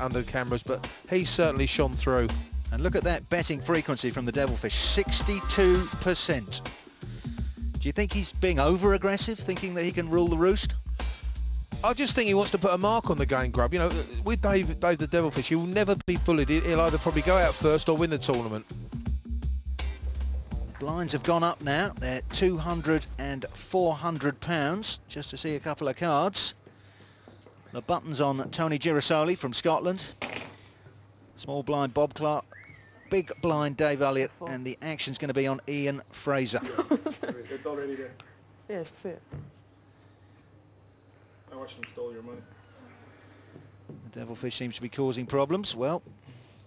under the cameras, but he certainly shone through. And look at that betting frequency from the Devilfish, 62%. Do you think he's being over-aggressive, thinking that he can rule the roost? I just think he wants to put a mark on the game, Grub. You know, with Dave the Devilfish, he will never be bullied. He'll either probably go out first or win the tournament. The blinds have gone up now. They're 200 and 400 pounds, just to see a couple of cards. The button's on Tony Girasoli from Scotland. Small blind Bob Clark. Big blind Dave Elliott. And the action's going to be on Ian Fraser. It's already there. Yes, that's it. I watched them stole your money. The Devilfish seems to be causing problems. Well,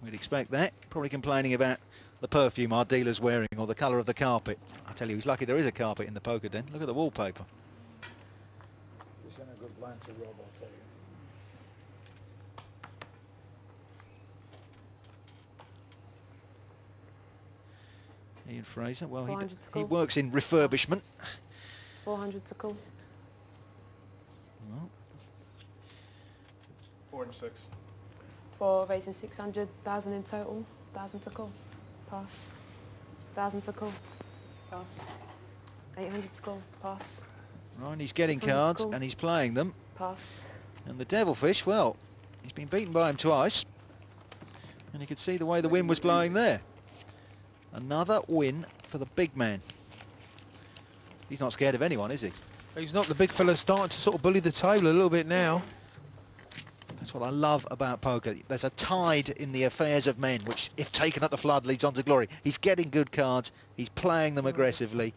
we'd expect that. Probably complaining about the perfume our dealer's wearing or the colour of the carpet. I tell you, he's lucky there is a carpet in the poker den. Look at the wallpaper. He's in a good blind to rob, I'll tell you. Ian Fraser, well, he call. works in refurbishment. 400 to call. Well, 4 and 6. For raising 600,000 in total. 1,000 to call. Pass. 1,000 to call. Pass. 800 to call. Pass. right, he's getting cards and he's playing them. Pass. And the Devilfish, well, he's been beaten by him twice. And you could see the way the wind was blowing there. Another win for the big man. He's not scared of anyone, is he? He's not. The big fella's starting to sort of bully the table a little bit now. That's what I love about poker. There's a tide in the affairs of men, which, if taken at the flood, leads on to glory. He's getting good cards. He's playing them aggressively.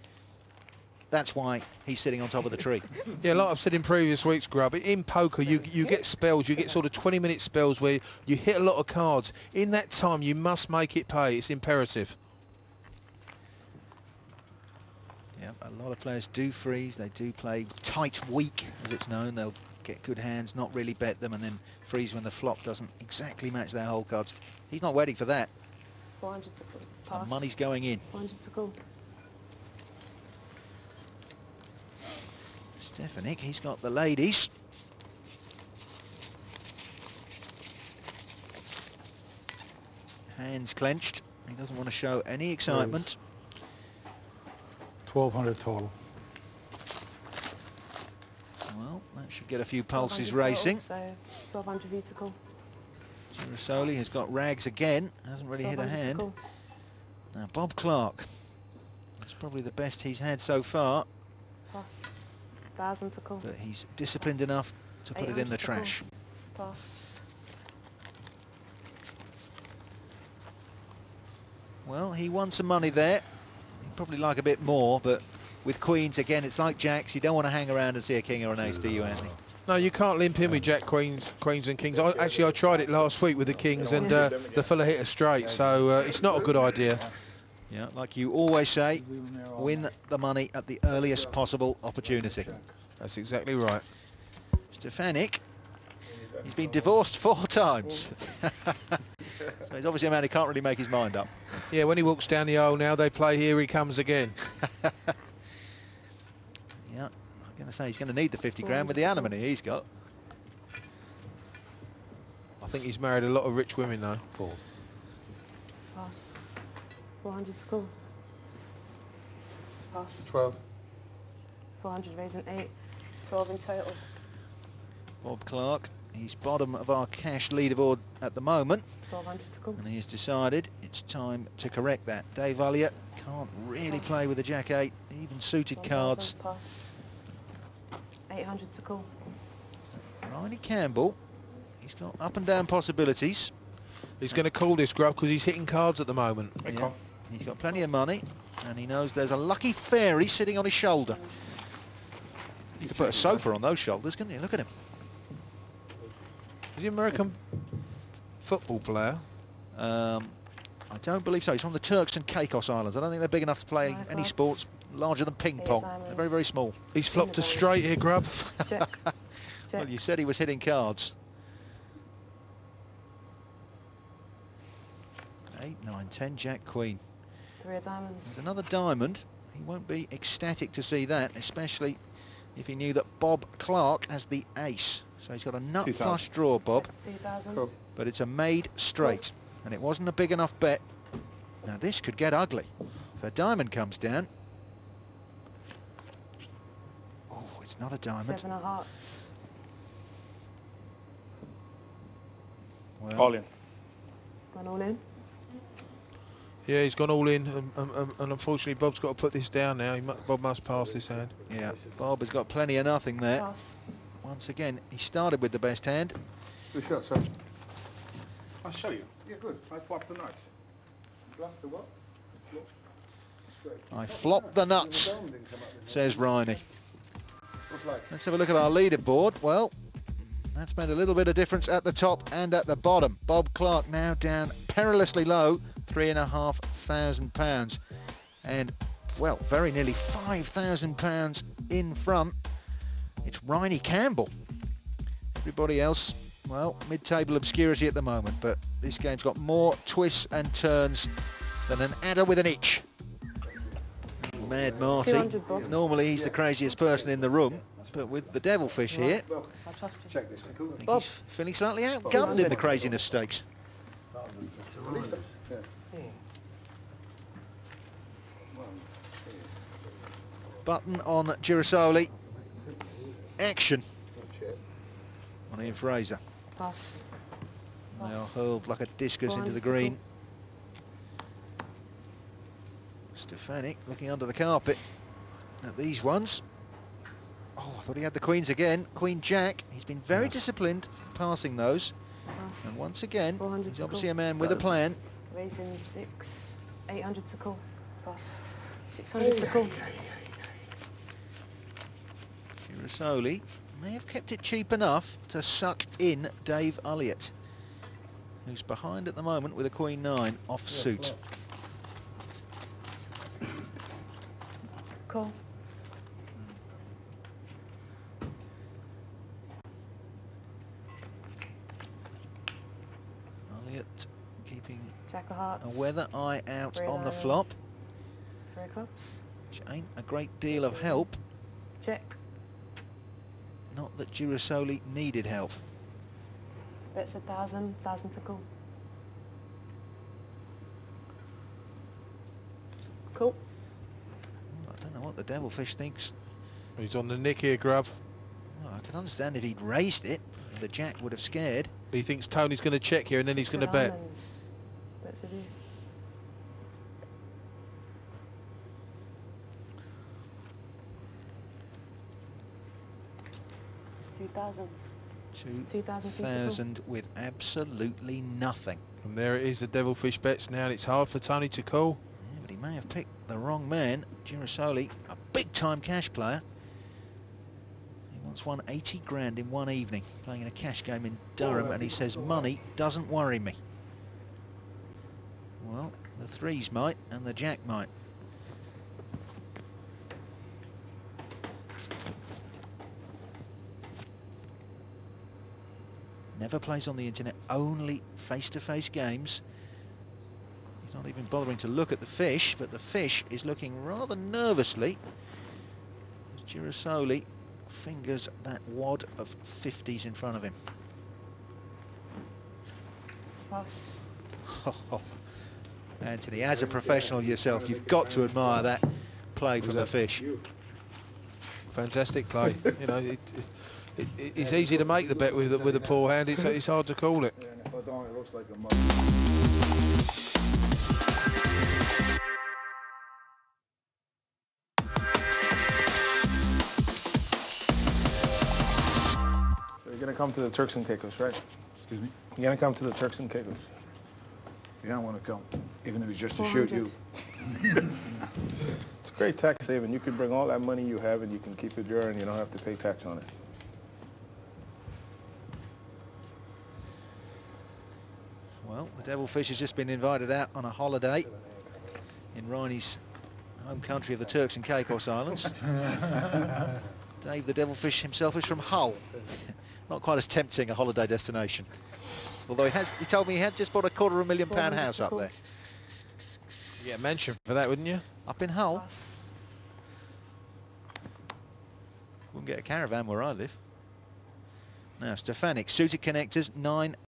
That's why he's sitting on top of the tree. Yeah, like I've said in previous weeks, Grub, in poker you get spells, you get sort of 20-minute spells where you hit a lot of cards. In that time, you must make it pay. It's imperative. Yeah, a lot of players do freeze. They do play tight weak, as it's known. They'll get good hands, not really bet them, and then freeze when the flop doesn't exactly match their hole cards. He's not waiting for that. 400 to call. Pass. And money's going in. 400 to call. Stefanik, he's got the ladies. Hands clenched. He doesn't want to show any excitement. 1,200 total. Well, that should get a few pulses 1200 racing. total, so 1,200 V to call. Girasoli has got rags again. Hasn't really hit a 1200 to hand. call. Now Bob Clark. That's probably the best he's had so far. Pass. 1,000 to call. But he's disciplined enough to put it in the 800 to call. trash. Pass. Well, he won some money there. He'd probably like a bit more, but with queens, again, it's like jacks. You don't want to hang around and see a king or an ace, do you, Anthony? No, you can't limp in with jack, queens and kings. Actually, I tried it last week with the kings, and the fella hit a straight, so it's not a good idea. Yeah, like you always say, win the money at the earliest possible opportunity. That's exactly right. Stefanik, he's been divorced 4 times. So he's obviously a man who can't really make his mind up. Yeah, when he walks down the aisle now, they play Here He Comes Again. Yeah, I'm going to say he's going to need the 50 grand with the alimony he's got. I think he's married a lot of rich women, though. Pass. 400 to call. Pass. 12. 400 raising 8. 12 in total. Bob Clark, he's bottom of our cash leaderboard at the moment. 1,200 to call. And he has decided it's time to correct that. Dave Elliott can't really play with the Jack-8, even suited 1,000 cards. Pass. 800 to call. Riley Campbell, he's got up and down possibilities. He's going to call this, Grub, because he's hitting cards at the moment. Yeah. He's got plenty of money, and he knows there's a lucky fairy sitting on his shoulder. You could put a sofa on those shoulders, couldn't you? Look at him. Is he an American football player? I don't believe so. He's from the Turks and Caicos Islands. I don't think they're big enough to play any sports larger than ping pong. They're very, very small. He's flopped a straight here, Grub. Check. Well, you said he was hitting cards. 8, 9, 10, Jack, Queen. 3 of diamonds. There's another diamond. He won't be ecstatic to see that, especially if he knew that Bob Clark has the ace. So he's got a nut 2,000. flush draw, Bob. That's 2,000. Cool. but it's a made straight, and it wasn't a big enough bet. Now this could get ugly. If a diamond comes down... Oh, it's not a diamond. 7 of hearts. Well, All in. It's gone all in. Yeah, he's gone all in, and unfortunately Bob's got to put this down now. Bob must pass this hand. yeah, Bob has got plenty of nothing there. Pass. Once again, he started with the best hand. Good shot, sir. I'll show you. Yeah, good. I flopped the nuts. Flopped the what? Flop. Straight. I flopped the nuts, Dome didn't come up in there. says Riney. What's like? Let's have a look at our leaderboard. Well, that's made a little bit of difference at the top and at the bottom. Bob Clark now down perilously low, £3,500. And, well, very nearly £5,000 in front. It's Riney Campbell. Everybody else, well, mid-table obscurity at the moment, but this game's got more twists and turns than an adder with an itch. Mad Marty. 200, Bob. Normally he's the craziest person in the room, but with the devilfish here, I trust you. Check this one. I think Bob. he's feeling slightly outgunned in the craziness stakes. Yeah. Button on Girasoli. Action Check. on Ian Fraser. Pass. They are Pass. hurled like a discus into the green. Stefanik looking under the carpet at these ones. Oh, I thought he had the queens again. Queen Jack. He's been very disciplined passing those. Pass. And once again, 400 he's to obviously call. a man with a plan. Raising 6. 800 to call. Pass. 600 to call. Girasoli may have kept it cheap enough to suck in Dave Elliott, who's behind at the moment with a Queen 9 off suit. Call. Elliott keeping Jack of hearts. a weather eye out 3 on the lions, flop, 3 clubs. which ain't a great deal of help. Check. Not that Girasoli needed help. Bets 1,000. 1,000 to call. Cool. I don't know what the devilfish thinks. He's on the nick here, Grub. Well, I can understand if he'd raised it, the jack would have scared. He thinks Tony's going to check here and then he's 6 going to of bet. diamonds. Bets a view. 2,000. 2,000 feet to go. 2,000 with absolutely nothing. And there it is, the devilfish bets now, and it's hard for Tony to call. Yeah, but he may have picked the wrong man. Girasoli, a big-time cash player. He once won 80 grand in one evening playing in a cash game in Durham, and he says money doesn't worry me. Well, the threes might, and the jack might. Never plays on the internet, only face-to-face games. He's not even bothering to look at the fish, but the fish is looking rather nervously as Girasoli fingers that wad of 50s in front of him. Pass. Anthony, as a professional yourself, you've got to admire that play from the fish. Fantastic play. You know, it's easy to make the bet with a poor hand. It's hard to call it. Yeah, and if I don't, it looks like a mug. So you're gonna come to the Turks and Caicos, right? Excuse me? You're gonna come to the Turks and Caicos. You don't want to come, even if it's just to shoot you. 400. It's great tax saving. You can bring all that money you have and you can keep it there and you don't have to pay tax on it. Well, the devilfish has just been invited out on a holiday in Riney's home country of the Turks and Caicos Islands. Dave the devilfish himself is from Hull. Not quite as tempting a holiday destination. Although he told me he had just bought a £250,000 house up there. Yeah, mention for that, wouldn't you? Up in Hull. Pass. Wouldn't get a caravan where I live. Now, Stefanik, suited connectors, 9